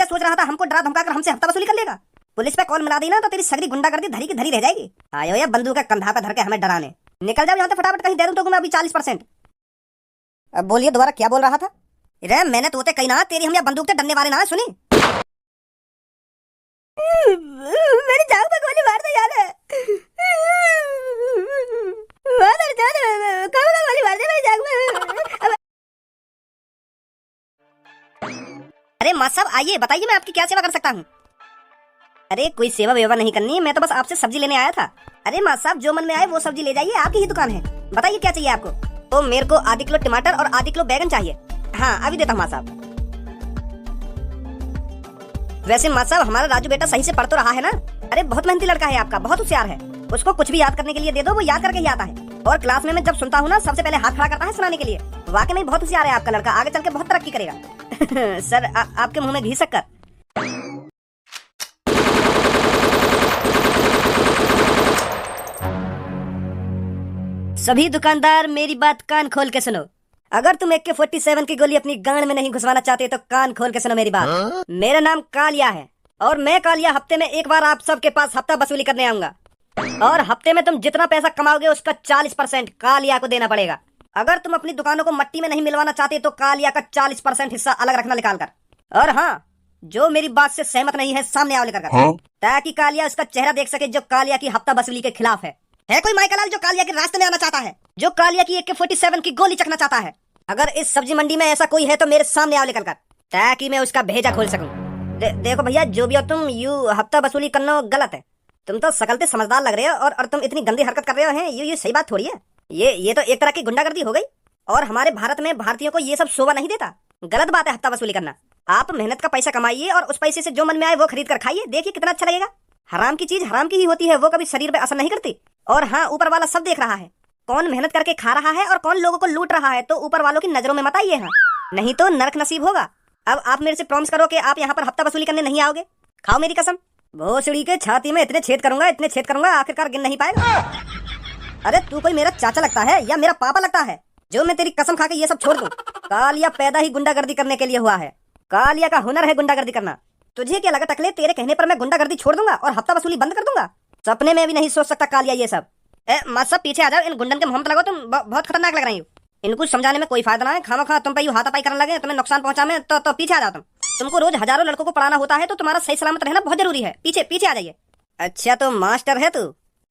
सोच रहा था हमको डरा धमका कर हमसे हफ्ता वसूली कर लेगा? पुलिस पे कॉल मिला दी ना तो तेरी सगरी गुंडागर्दी धरी की धरी रह जाएगी। आयो या बंदूक का कंधा पे धर के हमें डराने। निकल जाओ यहाँ से फटाफट, कहीं दे दूं तो मैं अभी 40%। अब बोलिए दोबारा क्या बोल रहा था? रे मैंने तोते कही ना, तेरी हम या बंदूक से डरने वाले ना सुनी। मेरी जान पे गोली मार दे यार। गोली मार दे मेरी जान में। अरे माँ साहब आइए, बताइए मैं आपकी क्या सेवा कर सकता हूँ? अरे कोई सेवा वेवा नहीं करनी, मैं तो बस आपसे सब्जी लेने आया था। अरे माँ साहब जो मन में आए वो सब्जी ले जाइए, आपकी ही दुकान है। बताइए क्या चाहिए आपको? तो मेरे को आधी किलो टमाटर और आधी किलो बैगन चाहिए। हाँ अभी देता हूँ माँ साहब। वैसे माँ साहब हमारा राजू बेटा सही से पढ़ तो रहा है ना? अरे बहुत मेहनती लड़का है आपका, बहुत होशियार है। उसको कुछ भी याद करने के लिए दे दो, वो याद करके ही आता है। और क्लास में मैं जब सुनता हूँ ना, सबसे पहले हाथ खड़ा करता है सुनाने के लिए। वाकई में बहुत होशियार है आपका लड़का, आगे चल के बहुत तरक्की करेगा। सर आपके मुंह में घी शक्कर। सभी दुकानदार मेरी बात कान खोल के सुनो। अगर तुम AK-47 की गोली अपनी गांड में नहीं घुसवाना चाहते तो कान खोल के सुनो मेरी बात। मेरा नाम कालिया है और मैं कालिया हफ्ते में एक बार आप सबके पास हफ्ता वसूली करने आऊंगा। और हफ्ते में तुम जितना पैसा कमाओगे उसका 40% कालिया को देना पड़ेगा। अगर तुम अपनी दुकानों को मट्टी में नहीं मिलवाना चाहते तो कालिया का 40% हिस्सा अलग रखना निकाल कर। और हाँ, जो मेरी बात से सहमत नहीं है सामने आओ लेकर कर, ताकि कालिया उसका चेहरा देख सके जो कालिया की हफ्ता वसूली के खिलाफ है। कोई माइकलाल जो कालिया के रास्ते में आना चाहता है, जो कालिया की AK-47 की गोली चखना चाहता है? अगर इस सब्जी मंडी में ऐसा कोई है तो मेरे सामने आओ लेकर कर, ताकि मैं उसका भेजा खोल सकूं। देखो भैया जो भी हो तुम, यू हफ्ता वसूली करना गलत है। तुम तो सकल से समझदार लग रहे हो और तुम इतनी गंदी हरकत कर रहे हो हैं, ये सही बात थोड़ी है। ये तो एक तरह की गुंडागर्दी हो गई। और हमारे भारत में भारतीयों को ये सब शोभा नहीं देता। गलत बात है हफ्ता वसूली करना। आप मेहनत का पैसा कमाइए और उस पैसे से जो मन में आए वो खरीद कर खाइए, देखिए कितना अच्छा लगेगा। हराम की चीज हराम की ही होती है, वो कभी शरीर पे असर नहीं करती। और हाँ, ऊपर वाला सब देख रहा है, कौन मेहनत करके खा रहा है और कौन लोगों को लूट रहा है। तो ऊपर वालों की नजरों में मत आइए, हाँ, नहीं तो नरक नसीब होगा। अब आप मेरे से प्रॉमिस करो कि आप यहाँ पर हफ्ता वसूली करने नहीं आओगे। खाओ मेरी कसम, भोसड़ी के छाती में इतने छेद करूंगा आखिरकार गिन नहीं पाएगा। अरे तू कोई मेरा चाचा लगता है या मेरा पापा लगता है जो मैं तेरी कसम खा के ये सब छोड़ दूं? कालिया पैदा ही गुंडागर्दी करने के लिए हुआ है। कालिया का हुनर है गुंडागर्दी करना। तुझे क्या लगा टकले, तेरे कहने पर मैं गुंडागर्दी छोड़ दूंगा और हफ्ता वसूली बंद कर दूंगा? सपने में भी नहीं सोच सकता कालिया ये सब। मत सब पीछे आ जाओ, इन गुंडन के मुंह में लगो, तुम बहुत खतरनाक लग रही हो। इनको समझाने में कोई फायदा ना है, खामा तुम पे यूं हाथापाई करने लगे, तुम्हें नुकसान पहुंचा में तो पीछे आ जाओ तुम। तुमको रोज हजारों लड़कों को पढ़ाना होता है तो तुम्हारा सही सलामत रहना बहुत जरूरी है। पीछे आ जाइए। अच्छा तो मास्टर है तू,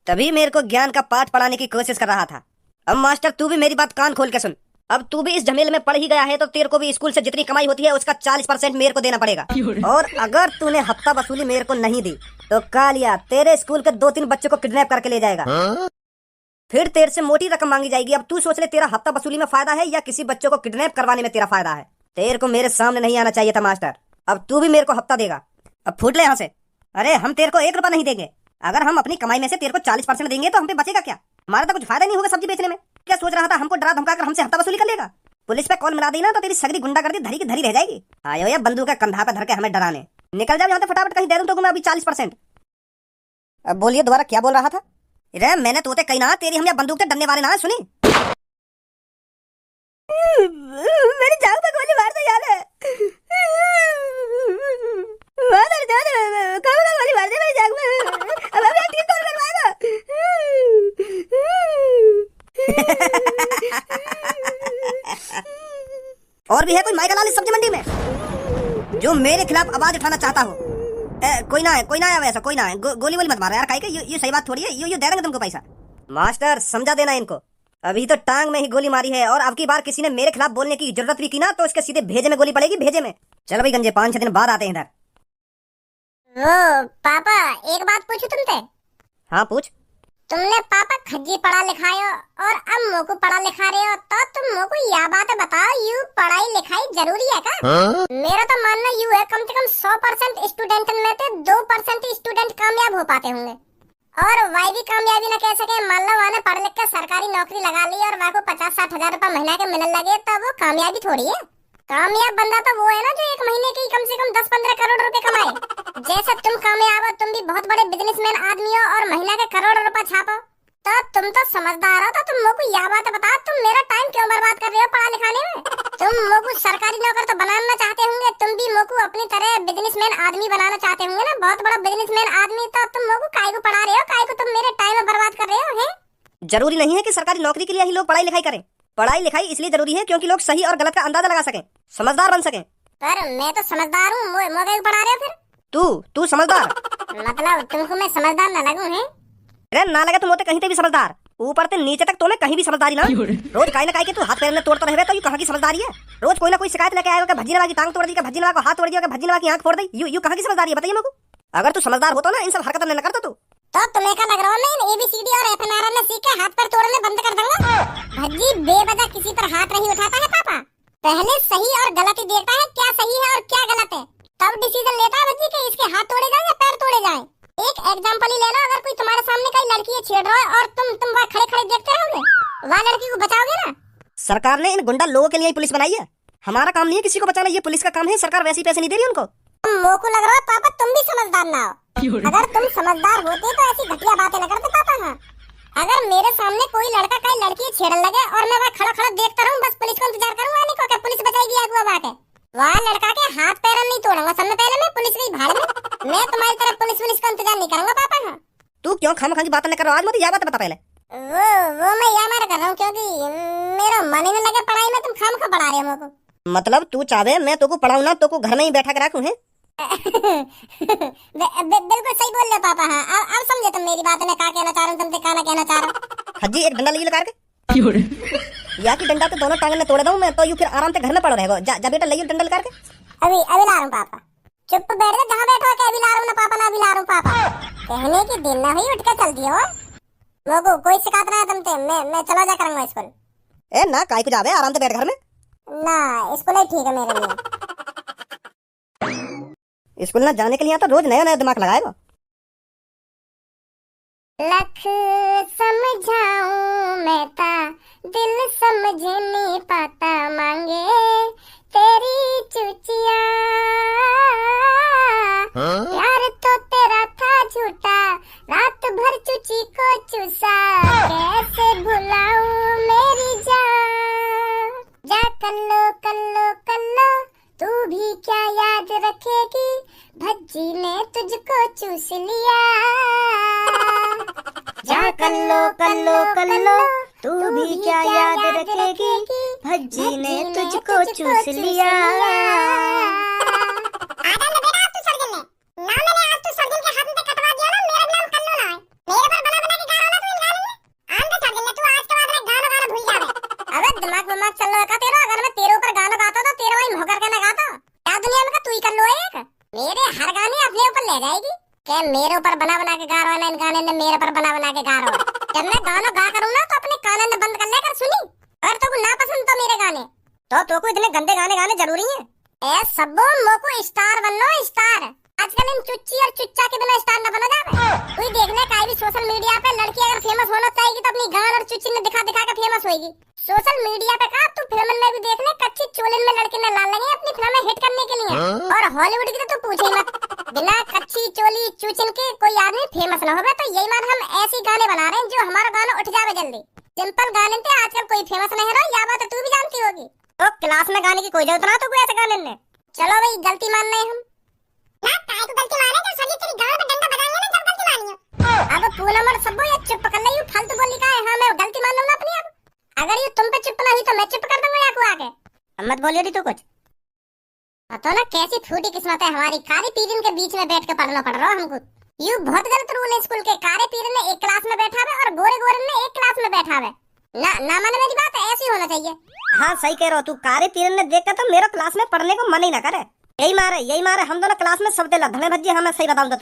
तभी मेरे को ज्ञान का पाठ पढ़ाने की कोशिश कर रहा था। अब मास्टर तू भी मेरी बात कान खोल के सुन। अब तू भी इस झमेले में पढ़ ही गया है तो तेरे को भी स्कूल से जितनी कमाई होती है उसका 40% मेरे को देना पड़ेगा। और अगर तूने हफ्ता वसूली मेरे को नहीं दी तो कालिया तेरे स्कूल के 2-3 बच्चों को किडनैप करके ले जाएगा। फिर तेरे से मोटी रकम मांगी जाएगी। अब तू सोच ले, तेरा हफ्ता वसूली में फायदा है या किसी बच्चों को किडनैप करवाने में तेरा फायदा है? तेरे को मेरे सामने नहीं आना चाहिए था मास्टर। अब तू भी मेरे को हफ्ता देगा। अब फूट ले यहाँ से। अरे हम तेरे को 1 रुपया नहीं देंगे। अगर हम अपनी कमाई में से तेरे को 40% देंगे तो हम पे बचेगा क्या? हमारा तो कुछ फायदा नहीं होगा सब्जी बेचने में। क्या सोच रहा था हमको डरा धमका कर हमसे हफ्ता वसूली कर लेगा? पुलिस पे कॉल मिला दी ना तो तेरी सगरी गुंडागर्दी धरी की धरी रह जाएगी। आयो या बंदूक का कंधा पे धर के हमें डराने। निकल जाओ यहाँ से फटाफट, कहीं दे दूं तो मैं अभी 40%। अब बोलिए दोबारा क्या बोल रहा था? रे मैंने तोते कही ना, तेरी हम या बंदूक से डरने वाले ना सुनी। मेरी जान पे गोली मार दे यार। गोली मार दे मेरी जान में। अब मैं ठीक कौन करवाएगा? और भी है कोई माइकलाल इस सब्जी मंडी में जो मेरे खिलाफ आवाज उठाना चाहता हो? कोई ना है वैसा, कोई ना है। गोली वोली मत मारो यार, काहे के ये सही बात थोड़ी है। ये दे देंगे तुमको पैसा। मास्टर समझा देना इनको, अभी तो टांग में ही गोली मारी है और अब की बार किसी ने मेरे खिलाफ बोलने की जरूरत भी की ना तो उसके सीधे भेजे में गोली पड़ेगी, भेजे में। चलो भाई गंजे, 5-6 दिन बाद आते हैं इधर। वो पापा एक बात पूछूं तुमसे? हाँ पूछ। तुमने पापा खज्जी पढ़ा लिखायो और अब मोको पढ़ा लिखा रहे हो, तो तुम मोको यह बात बताओ, यू पढ़ाई लिखाई जरूरी है का? मेरा तो मानना यू है, कम से कम 100% स्टूडेंट में से 2% स्टूडेंट कामयाब हो पाते होंगे। और वही भी कामयाबी न कह सके, मान लो वाने पढ़ लिख के सरकारी नौकरी लगा ली और वह को 50-60 हजार रुपए महीना के मिलने लगे, तो वो कामयाबी थोड़ी है। कामयाब बंदा तो वो है ना जो 1 महीने की कम से कम 10-15 करोड़ रुपए कमाए। जैसे तुम कामयाब हो, तुम भी बहुत बड़े बिजनेसमैन आदमी हो और महीना के करोड़ रुपए छापो, तो तुम तो समझदार हो। तो तुम मोको यह बात बताओ, तुम मेरा टाइम क्यों बर्बाद कर रहे हो पढ़ा लिखाने में? तुम मोकू सरकारी नौकर तो बनाना चाहते होंगे, तुम भी मोकू अपनी तरह बिजनेसमैन आदमी बनाना चाहते होंगे ना, बहुत बड़ा बिजनेसमैन आदमी। तो तुम मोकू काय को पढ़ा रहे हो, काय को तुम मेरे टाइम बर्बाद कर रहे हो हैं? जरूरी नहीं है कि सरकारी नौकरी के लिए ही लोग पढ़ाई लिखाई करें। पढ़ाई लिखाई इसलिए जरूरी है क्योंकि लोग सही और गलत का अंदाजा लगा सकें, समझदार बन सकें। पर मैं तो समझदार हूँ, मोके को पढ़ा रहे हो फिर? तू समझदार मतलब तुमको मैं समझदार न लगूं हैं? अरे ना लगे तुम होते कहीं ते भी समझदार, ऊपर से नीचे तक तुम्हें कहीं भी समझदारी ना। रोज काई ना काई के तू हाथ पैर में तोड़ता रहे तो ये कहाँ की समझदारी है? रोज कोई ना कोई शिकायत लेके आएगा कि भज्जी नवा की टांग तोड़ दी, भज्जी नवा को हाथ तोड़ दिया, भज्जी नवा की आंख फोड़ दी। यू कहाँ की समझदारी है बताइए मेरे को? अगर तू समझदार होता ना इन सब हरकतें न करता तू। तो तुम्हें क्या लग रहा है मैं ABCD और FNR में सीख के हाथ पैर तोड़ने बंद कर दूंगा? भज्जी बेवजह किसी पर हाथ नहीं उठाता है पापा, पहले सही और गलत ही देखता है, क्या सही है और क्या गलत है, तब डिसीजन लेता है भज्जी कि इसके हाथ तोड़े जाए या पैर तोड़े जाए। एक एग्जांपल ही लेना, अगर कोई तुम्हारे सामने कोई लड़की छेड़ रहा है और तुम वहाँ खड़े खड़े देखते रहोगे, वहाँ लड़की को बचाओगे ना? सरकार ने इन गुंडा लोगों के लिए पुलिस बनाई है, हमारा काम नहीं है किसी को बचाना, ये पुलिस का काम है। सरकार वैसे ही पैसे नहीं दे रही उनको। मोको लग रहा है पापा तुम भी समझदार ना हो। अगर तुम समझदार होते तो ऐसी घटिया बातें न करते पापा। हाँ, अगर मेरे सामने कोई लड़का कोई लड़की छेड़ने लगे और मैं वहाँ खड़ा खड़ा देखता रहूं, बस पुलिस को इंतजार करूं आने को कि पुलिस बचाएगी आगुआ बात है, वहाँ लड़का के हाथ पैर नहीं तोड़ूंगा, सबसे पहले मैं पुलिस की भाड़ में। मैं तुम्हारी तरह पुलिस का इंतजार नहीं करूंगा पापा। हाँ, तू क्यों खामखा की बात न कर रहा? आज मुझे यह बात बता पहले। वो मैं यहाँ मार कर रहा हूँ क्योंकि मेरा मन ही न लगे पढ़ाई में, तुम खामखा पढ़ा रहे हो मेरे को। मतलब तू चाहे मैं तो को पढ़ाऊं ना, तो को घर में ही बैठा कर रखूं है? बिल्कुल सही बोल रहे पापा। हाँ, अब समझे तुम मेरी बात। मैं क्या कहना चाह रहा हूँ तुमसे, क्या कहना चाह रहा हूँ। हज्जी एक डंडा ले करके या की डंडा तो दोनों टांगन में तोड़ दूं मैं, तो यू फिर आराम से घर में पड़ो रहेगा। जा बेटा ले डंडा करके। अभी ला रहा हूँ पापा, चुप बैठ जा जहाँ बैठो के। अभी ला रहा हूँ ना पापा, ना अभी ला रहा हूँ पापा। कहने की दिन ना हुई उठ के चल दियो। लोगों कोई शिकायत ना है तुमसे, मैं चला जा करूँगा स्कूल। ए ना काय को जावे, आराम से बैठ घर में। ना स्कूल ही ठीक है मेरे लिए। स्कूल ना जाने के लिए तो रोज नया नया दिमाग लगाएगा। लख समझाऊं मैं ता दिल समझ नहीं पाता, मांगे तेरी चुचिया। प्यार तो तेरा था झूठा, रात भर चुची को चूसा, कैसे भुलाऊं मेरी जान। जा कल्लो कल्लो कल्लो, तू भी क्या याद रखेगी, भज्जी ने तुझको चूस लिया। जा कल्लो कल्लो कल्लो, तू भी क्या याद रखेगी, भज्जी ने तुझको चूस लिया। दिमाग दिमाग चल रहा है तेरा। अगर मैं तेरे ऊपर गाना गाता तो तेरे भाई भौंकर के ना गाता। क्या दुनिया में का तू ही कर लो एक। मेरे हर गाने अपने ऊपर ले जाएगी क्या? मेरे ऊपर बना बना के गा रहा है ना, इन गाने ने मेरे पर बना बना के गा रहा है। जब मैं गाना गा करूँ ना तो अपने कानों में बंद कर ले कर सुनी। अगर तुमको ना पसंद तो मेरे गाने, तो तुमको इतने गंदे गाने गाने जरूरी है? ए सबो मोको स्टार बननो स्टार। आजकल इन चुच्ची और चुच्चा के बिना स्टार न बना जावे। कोई देखने का भी सोशल मीडिया पे लड़की अगर फेमस होना चाहेगी तो अपनी गान और चुच्ची ने दिखा दिखा के फेमस होगी। सोशल मीडिया पे का तू फिल्म में भी देख ले, कच्ची चोलिन में लड़के ने लाल लगे अपनी फिल्म हिट करने के लिए। और हॉलीवुड की तो पूछे ही मत, बिना कच्ची चोली चूचिन के कोई आदमी फेमस न होगा। तो यही बात हम ऐसी गाने बना रहे हैं जो हमारा गाना उठ जावे जल्दी। सिंपल गाने थे आजकल कोई फेमस नहीं रहा, यह बात तू भी जानती होगी। तो क्लास में गाने की कोई जरूरत ना तो कोई ऐसे गाने ने। चलो भाई गलती मान रहे हम ना, काय को गलती माने जब सभी तेरी गांव पे डंडा बजाएंगे ना, जब गलती मानी है। अब पूनम और सबो ये चुप कर ले, यू फालतू बोली का है। हां मैं गलती मान लूंगा अपनी। अब अगर ये तुम पे चुप ना हुई तो मैं चुप कर दूंगा या को आगे। मत बोलियो दी तू कुछ। तो ना कैसी फूटी किस्मत है हमारी, कारी पीरियड के बीच में बैठ के पढ़ना पड़ रहा हमको। यू बहुत गलत रूल है स्कूल के। कारी पीरियड ने एक क्लास में बैठा है और गोरे गोरे ने एक क्लास में बैठा है। ना ना माने मेरी बात, ऐसी होना चाहिए। हाँ सही कह रहा हो तू। कारी पीरियड ने देखा तो मेरा क्लास में पढ़ने को मन ही ना करे। यही मारे हम दोनों क्लास में सब दिला धमे भज्जी। हमें सही बताऊं तो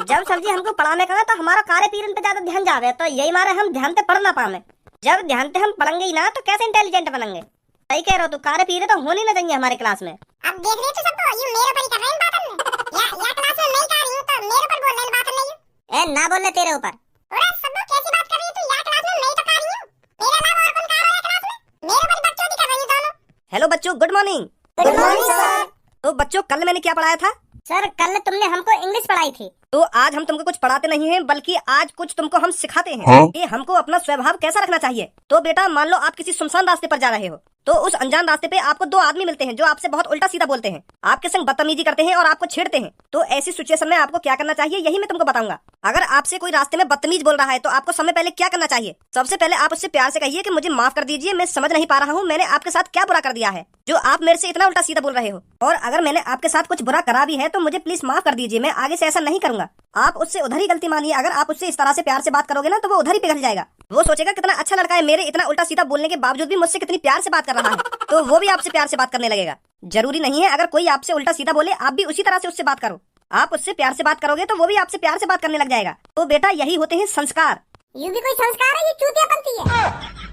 जब सरजी हमको पढ़ाने का तो हमारा कार्य पीरियड पे ज्यादा ध्यान जावे, तो यही मारे हम ध्यान से पढ़ ना पावे। जब ध्यान से हम पढ़ेंगे ही ना तो कैसे इंटेलिजेंट बनेंगे। सही कह रहे हो तू, कार्य पीरियड तो होनी ना चाहिए हमारे क्लास में। अब देख रहे तो सब ये मेरे ऊपर ही कर रहे हैं बात में। या क्लास में नहीं कर रही हूं तो मेरे ऊपर बोल रहे हैं बात नहीं। ए ना बोलने तेरे ऊपर। अरे सब कैसी बात कर रही है तू? या क्लास में नहीं तो कर रही हूं, मेरे अलावा और कौन कर रहा है क्लास में? मेरे ऊपर बच्चों की कर रही दोनों। हेलो बच्चों, good morning. Good morning sir. तो बच्चों कल मैंने क्या पढ़ाया था? सर कल तुमने हमको इंग्लिश पढ़ाई थी। तो आज हम तुमको कुछ पढ़ाते नहीं हैं, बल्कि आज कुछ तुमको हम सिखाते हैं कि हमको अपना स्वभाव कैसा रखना चाहिए। तो बेटा मान लो आप किसी सुनसान रास्ते पर जा रहे हो, तो उस अनजान रास्ते पे आपको दो आदमी मिलते हैं जो आपसे बहुत उल्टा सीधा बोलते हैं, आपके संग बदतमीजी करते हैं और आपको छेड़ते हैं। तो ऐसी सिचुएशन में आपको क्या करना चाहिए यही मैं तुमको बताऊंगा। अगर आपसे कोई रास्ते में बदतमीज बोल रहा है तो आपको समय पहले क्या करना चाहिए? सबसे पहले आप उससे प्यार से कहिए कि मुझे माफ कर दीजिए, मैं समझ नहीं पा रहा हूँ मैंने आपके साथ क्या बुरा कर दिया है जो आप मेरे से इतना उल्टा सीधा बोल रहे हो, और अगर मैंने आपके साथ कुछ बुरा करा भी है तो मुझे प्लीज माफ कर दीजिए, मैं आगे से ऐसा नहीं करूंगा। आप उससे उधर ही गलती मानिए। अगर आप उससे इस तरह से प्यार से बात करोगे ना तो वो उधर ही पिघल जाएगा। वो सोचेगा कितना अच्छा लड़का है, मेरे इतना उल्टा सीधा बोलने के बावजूद भी मुझसे कितनी प्यार से बात कर रहा है, तो वो भी आपसे प्यार से बात करने लगेगा। जरूरी नहीं है अगर कोई आपसे उल्टा सीधा बोले आप भी उसी तरह से उससे बात करो। आप उससे प्यार से बात करोगे तो वो भी आपसे प्यार से बात करने लग जाएगा। तो बेटा यही होते हैं संस्कार। ये भी कोई संस्कार है? ये चूतियापंती है।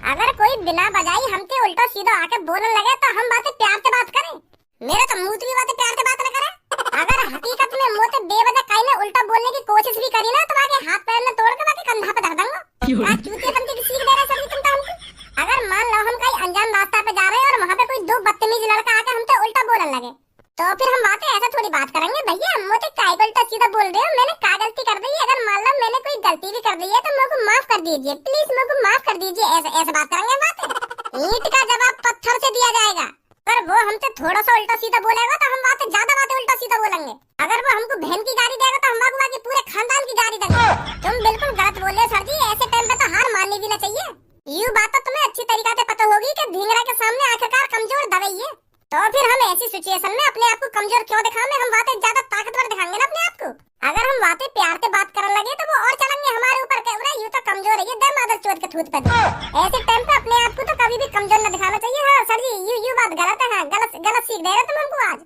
अगर कोई बिना बजाई हमके उल्टा सीधा आके बोलने लगे तो हम बातें प्यार से बात करें। मेरा तो मुंह भी बातें प्यार से बात न करे। अगर हकीकत में मुंह से बेवजह कहीं ने उल्टा बोलने की कोशिश भी करी ना तो आगे हाथ पैर में तोड़ के बाकी कंधा पे धर दूंगा। क्या चूतियापंती की सीख दे रहे सर तुम तो हमको? अगर मान लो हम कहीं अनजान रास्ता पे जा रहे हैं और वहाँ पे कोई दो बदतमीज लड़का आके हमसे उल्टा बोलने लगे, तो फिर हम बातें ऐसा थोड़ी बात करेंगे। भैया मुझे काय उल्टा सीधा बोल रहे हो, मैंने क्या गलती कर दी है? अगर मान लो मैंने कोई गलती भी कर दी है तो मेरे को माफ कर दीजिए, प्लीज मेरे को माफ कर दीजिए। ऐसे बात करेंगे बातें। ईंट का जवाब पत्थर से दिया जाएगा, पर वो हमसे थोड़ा सा उल्टा सीधा बोलेगा तो हम बातें ज्यादा बातें उल्टा सीधा बोलेंगे। अगर वो हमको बहन की गाड़ी देगा तो हम बाकी पूरे खानदान की गाड़ी देंगे। तुम बिल्कुल गलत बोल रहे हो सर जी, ऐसे टाइम पे तो हार माननी भी ना चाहिए। यूं बात तो तुम्हें अच्छी तरीके से पता होगी कि ढींगरा के सामने आखिरकार कमजोर दवाई है। तो फिर हम ऐसी सिचुएशन में अपने आप को कमजोर क्यों दिखाएंगे? हम बातें ज्यादा ताकतवर दिखाएंगे ना अपने आप को। अगर हम बातें प्यार से बात करने लगे तो वो और चलेंगे हमारे ऊपर के यूं तो कमजोर है ये दे मादर चोद के थूत पे। ऐसे टाइम पे अपने आप को तो कभी भी कमजोर न दिखाना चाहिए। हाँ सर जी यू बात गलत है। गलत सीख दे रहे तुम हमको आज।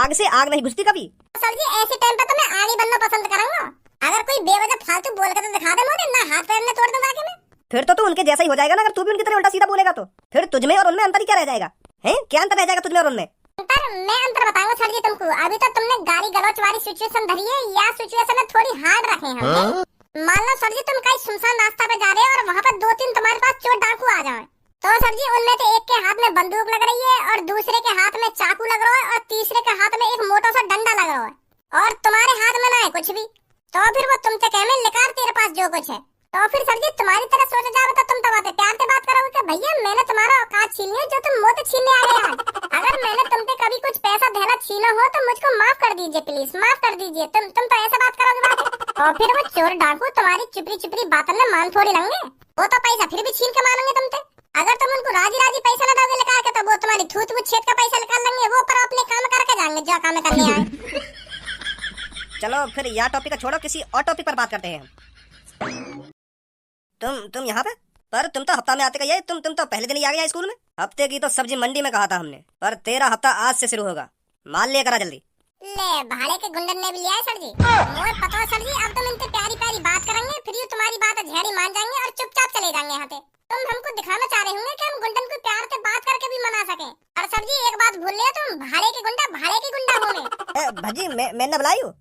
आग से आग नहीं घुसती कभी। सर जी ऐसे टाइम पे तो मैं आगे बनना पसंद करूंगा। अगर कोई बेवजह फालतू बोल कर तो दिखा दे मुझे, ना हाथ पैर में तोड़ दूंगा आगे में। फिर तो तू उनके जैसा ही हो जाएगा ना। अगर तू भी उनकी तरह उल्टा सीधा बोलेगा तो फिर तुझमें और उनमें अंतर ही क्या रह जाएगा? हैं क्या अंतर रह जाएगा तुझमें और उनमें? मैं अंतर बताऊंगा सर जी तुमको। अभी तो तुमने गाली गलौच वाली सिचुएशन धरी है, या सिचुएशन थोड़ी हार्ड रखे हैं। मान लो सर जी तुम कहीं सुनसान रास्ता पे जा रहे हो और वहाँ पर दो तीन तुम्हारे पास चोर डाकू आ जाए, तो सर जी उनमें से एक के हाथ में बंदूक लग रही है और दूसरे के हाथ में चाकू लग रहा है और तीसरे के हाथ में एक मोटा सा डंडा लग रहा है और तुम्हारे हाथ में ना है कुछ भी, तो फिर वो तुमसे कहे निकाल तेरे पास जो कुछ है। तो फिर सर जी तुम्हारी तरह सोचा जाए तो तुम तो बातें प्यार से बात करोगे कि भैया मैंने तुम्हारा औकात छीन लिया जो तुम मुझसे छीनने आ गए आज। अगर मैंने तुमसे कभी कुछ पैसा धैला छीना हो तो मुझको माफ कर दीजिए, प्लीज माफ कर दीजिए। तुम तो ऐसे बात करोगे बात। और फिर वो चोर डाकू तुम्हारी चिपरी बातों में मान थोड़ी लेंगे, वो तो पैसा फिर भी छीन के मानेंगे तुमसे। अगर तुम उनको राजी पैसा न दोगे निकाल के तो वो तुम्हारी थूत छेद का पैसा निकाल लेंगे, वो पर अपने काम करके जाएंगे जो काम करने आए। चलो फिर यह टॉपिक छोड़ो, किसी और टॉपिक पर बात करते हैं। तुम यहाँ पे? पर तुम तो हफ्ता में आते गए, तुम तो पहले दिन ही आ गया स्कूल में। हफ्ते की तो सब्जी मंडी में कहा था हमने, पर तेरा हफ्ता आज से शुरू होगा। माल लेकर आ जल्दी। ले भाड़े के गुंडन ने भी लिया है सर जी। मोए पता है सर जी, अब तुम इनसे प्यारी प्यारी बात करेंगे फिर तुम्हारी बात झेड़ी मान जाएंगे और चुपचाप चले जाएंगे यहाँ से। तुम हमको दिखाना चाह रहे होंगे कि हम गुंडन को प्यार से बात करके भी मना सके। और सर जी एक बात भूल रहे हो, तुम भाड़े के गुंडा हो में। भजी मैं न बुलाई हूँ।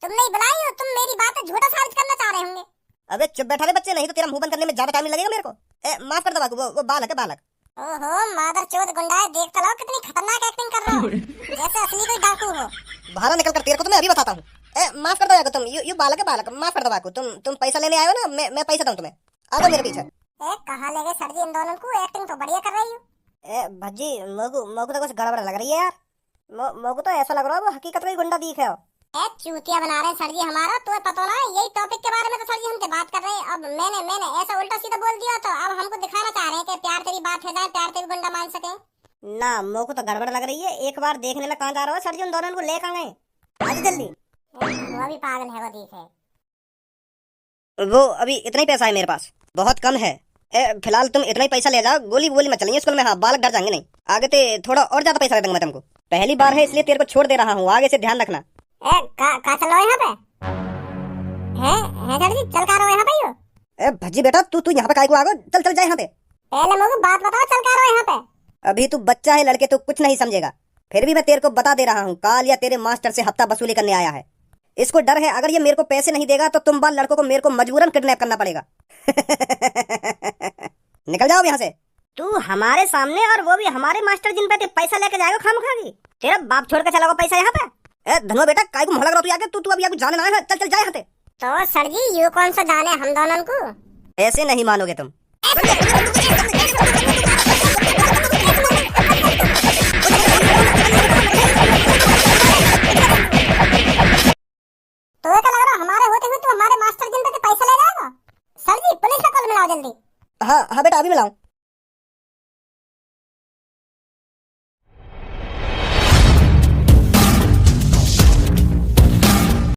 तुम नहीं बुलाई हो, तुम मेरी बात झूठा साबित करना चाह रहे होंगे। अबे चुप बैठा रे बच्चे, नहीं तो तेरा मुंह बंद करने में ज्यादा टाइम लगेगा मेरे को। माफ कर दो बाकू, वो बालक है बालक। ओहो मादर चोद गुंडा है, देख तो लो कितनी खतरनाक एक्टिंग कर रहा हो, जैसे असली कोई डाकू हो। बाहर निकल कर तेरे को तो मैं अभी बताता हूँ। माफ कर दो बाकू, तुम यू बालक है बालक, माफ कर दो बाकू। तुम पैसा लेने आए हो ना, मैं पैसा दूं तुम्हें। आ जाओ मेरे पीछे। कहाँ ले गए सर जी इन दोनों को? एक्टिंग तो बढ़िया कर रही हो। भज्जी मोगू तो कुछ गड़बड़ लग रही है यार। मोगू तो ऐसा लग रहा है वो हकीकत में गुंडा दिख है। चूतिया बना रहे हैं सर जी हमारा, तो पता ना यही टॉपिक के बारे में तो सर जी हमसे बात कर रहे हैं। अब मैंने ऐसा उल्टा सीधा बोल दिया तो अब हमको दिखाना चाह रहे हैं कि प्यार से भी बात है जाए, प्यार से भी गुंडा मान सके ना। मोको तो गड़बड़ लग रही है, एक बार देखने में कहाँ जा रहा हो सर जी, उन दोनों को ले कहाँ गए? आज जल्दी। वो भी पागल है, वो दिख है। वो अभी इतना ही पैसा है मेरे पास, बहुत कम है। फिलहाल तुम इतना ही पैसा ले जाओ, गोली मत चलेंगे स्कूल में। हाँ बालक डर जाएंगे नहीं, आगे ते थोड़ा और ज्यादा पैसा दे दूंगा मैं तुमको। पहली बार है इसलिए तेरे को छोड़ दे रहा हूँ, आगे से ध्यान रखना। का चल रहा है यहाँ पे? है सर जी चल का रहा है यहाँ पे यो? भज्जी बेटा तू यहाँ पे काहे को आ गया? चल जा यहाँ पे। पहले मुझे बात बताओ, चल का रहा है यहाँ पे? अभी तू बच्चा है लड़के, तू कुछ नहीं समझेगा। फिर भी मैं तेरे को बता दे रहा हूँ, कालिया तेरे मास्टर से हफ्ता वसूली करने आया है। इसको डर है अगर ये मेरे को पैसे नहीं देगा तो तुम बाल लड़कों को मेरे को मजबूरन किडनैप करना पड़ेगा। निकल जाओ यहाँ से। तू हमारे सामने और वो भी हमारे मास्टर जिन पे पैसा लेके जाएगा खामखागी। तेरा बाप छोड़ के चला गया पैसा यहाँ पे। ए धनवा बेटा, काय को मोहला करो तू आगे, तू अभी आगे जाने ना है, चल चल जा यहाँ से। तो सर जी यू कौन सा जाने हम दोनों को? ऐसे नहीं मानोगे तुम। तो क्या लग रहा हमारे होते हुए तू हमारे मास्टर जिन पे पैसा ले जाएगा? सर जी पुलिस को कॉल मिलाओ जल्दी। हाँ हाँ बेटा, अभी मिलाऊं।